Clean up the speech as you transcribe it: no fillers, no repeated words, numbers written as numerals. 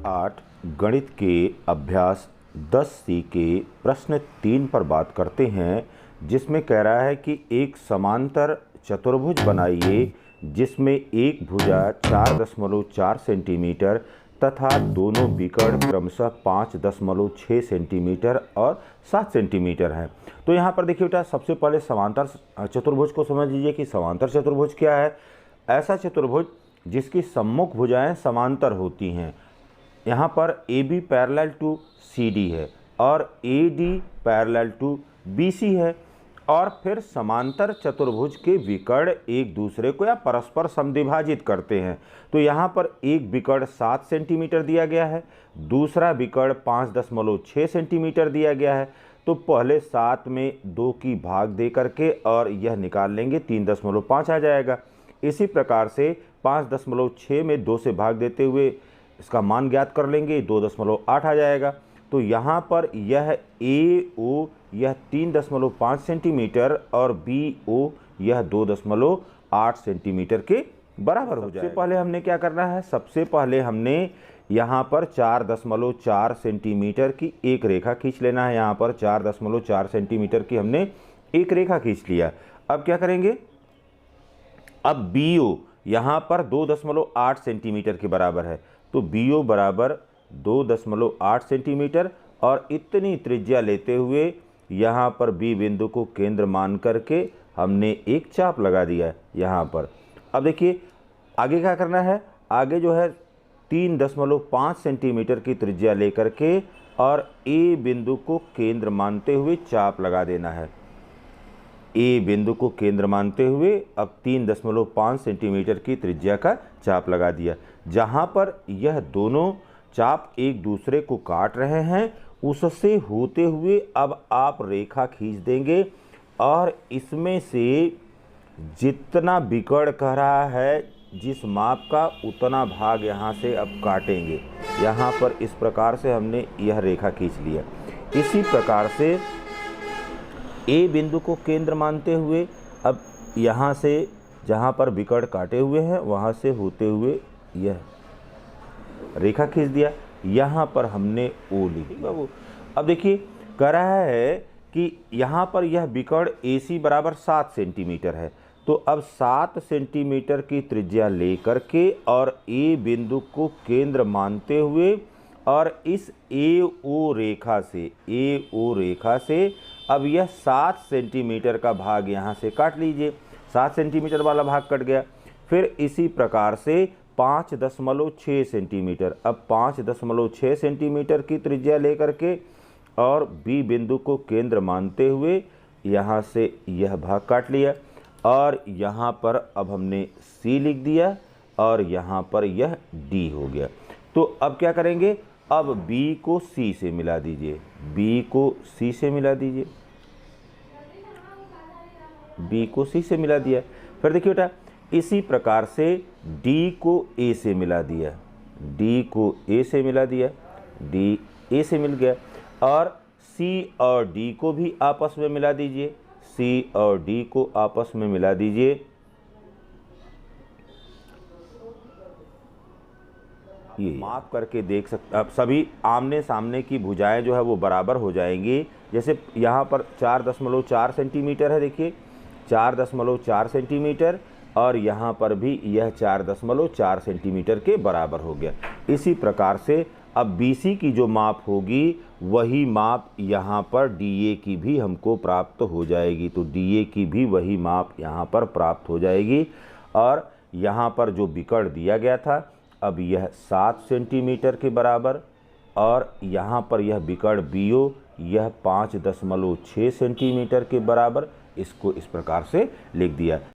कक्षा 8 गणित के अभ्यास 10C के प्रश्न 3 पर बात करते हैं, जिसमें कह रहा है कि एक समांतर चतुर्भुज बनाइए जिसमें एक भुजा 4.4 सेंटीमीटर तथा दोनों विकर्ण क्रमशः 5.6 सेंटीमीटर और 7 सेंटीमीटर हैं। तो यहाँ पर देखिए बेटा, सबसे पहले समांतर चतुर्भुज को समझ लीजिए कि समांतर चतुर्भुज क्या है। ऐसा चतुर्भुज जिसकी सम्मुख भुजाएं समांतर होती हैं। यहाँ पर AB पैरेलल टू CD है और AD पैरेलल टू BC है, और फिर समांतर चतुर्भुज के विकर्ण एक दूसरे को या परस्पर समद्विभाजित करते हैं। तो यहाँ पर एक विकर्ण 7 सेंटीमीटर दिया गया है, दूसरा विकर्ण 5.6 सेंटीमीटर दिया गया है। तो पहले 7 में 2 की भाग दे करके और यह निकाल लेंगे, 3.5 आ जाएगा। इसी प्रकार से 5.6 में 2 से भाग देते हुए इसका मान ज्ञात कर लेंगे, 2.8 आ जाएगा। तो यहाँ पर यह AO यह 3.5 सेंटीमीटर और BO यह 2.8 सेंटीमीटर के बराबर हो जाएगा। सबसे पहले हमने क्या करना है, सबसे पहले हमने यहाँ पर 4.4 सेंटीमीटर की एक रेखा खींच लेना है। यहाँ पर 4.4 सेंटीमीटर की हमने एक रेखा खींच लिया। अब क्या करेंगे, अब BO यहाँ पर 2.8 सेंटीमीटर के बराबर है, तो BO बराबर 2.8 सेंटीमीटर और इतनी त्रिज्या लेते हुए यहाँ पर B बिंदु को केंद्र मान करके हमने एक चाप लगा दिया है यहाँ पर। अब देखिए आगे क्या करना है, आगे जो है 3.5 सेंटीमीटर की त्रिज्या लेकर के और A बिंदु को केंद्र मानते हुए चाप लगा देना है। A बिंदु को केंद्र मानते हुए अब 3.5 सेंटीमीटर की त्रिज्या का चाप लगा दिया। जहाँ पर यह दोनों चाप एक दूसरे को काट रहे हैं, उससे होते हुए अब आप रेखा खींच देंगे और इसमें से जितना विकर्ण कह रहा है जिस माप का, उतना भाग यहाँ से अब काटेंगे। यहाँ पर इस प्रकार से हमने यह रेखा खींच लिया। इसी प्रकार से A बिंदु को केंद्र मानते हुए अब यहाँ से जहाँ पर विकर्ण काटे हुए हैं वहाँ से होते हुए यह रेखा खींच दिया। यहाँ पर हमने O लिख दिया। अब देखिए कह रहा है कि यहाँ पर यह विकर्ण AC बराबर 7 सेंटीमीटर है। तो अब 7 सेंटीमीटर की त्रिज्या लेकर के और A बिंदु को केंद्र मानते हुए और इस AO रेखा से अब यह 7 सेंटीमीटर का भाग यहाँ से काट लीजिए। 7 सेंटीमीटर वाला भाग कट गया। फिर इसी प्रकार से 5.6 सेंटीमीटर, अब 5.6 सेंटीमीटर की त्रिज्या लेकर के और B बिंदु को केंद्र मानते हुए यहाँ से यह भाग काट लिया और यहाँ पर अब हमने C लिख दिया और यहाँ पर यह D हो गया। तो अब क्या करेंगे, अब B को C से मिला दीजिए, B को C से मिला दीजिए, B को C से मिला दिया। फिर देखिए बेटा, इसी प्रकार से D को A से मिला दिया, D को A से मिला दिया, D A से मिल गया। और C और D को भी आपस में मिला दीजिए, C और D को आपस में मिला दीजिए। ये माप करके देख सकते, अब सभी आमने सामने की भुजाएं जो है वो बराबर हो जाएंगी। जैसे यहाँ पर 4.4 सेंटीमीटर है, देखिए 4.4 सेंटीमीटर और यहाँ पर भी यह 4.4 सेंटीमीटर के बराबर हो गया। इसी प्रकार से अब BC की जो माप होगी वही माप यहाँ पर DA की भी हमको प्राप्त हो जाएगी। तो DA की भी वही माप यहाँ पर प्राप्त हो जाएगी। और यहाँ पर जो विकर्ण दिया गया था अब यह 7 सेंटीमीटर के बराबर, और यहाँ पर यह विकर्ण BO यह 5.6 सेंटीमीटर के बराबर। इसको इस प्रकार से लिख दिया।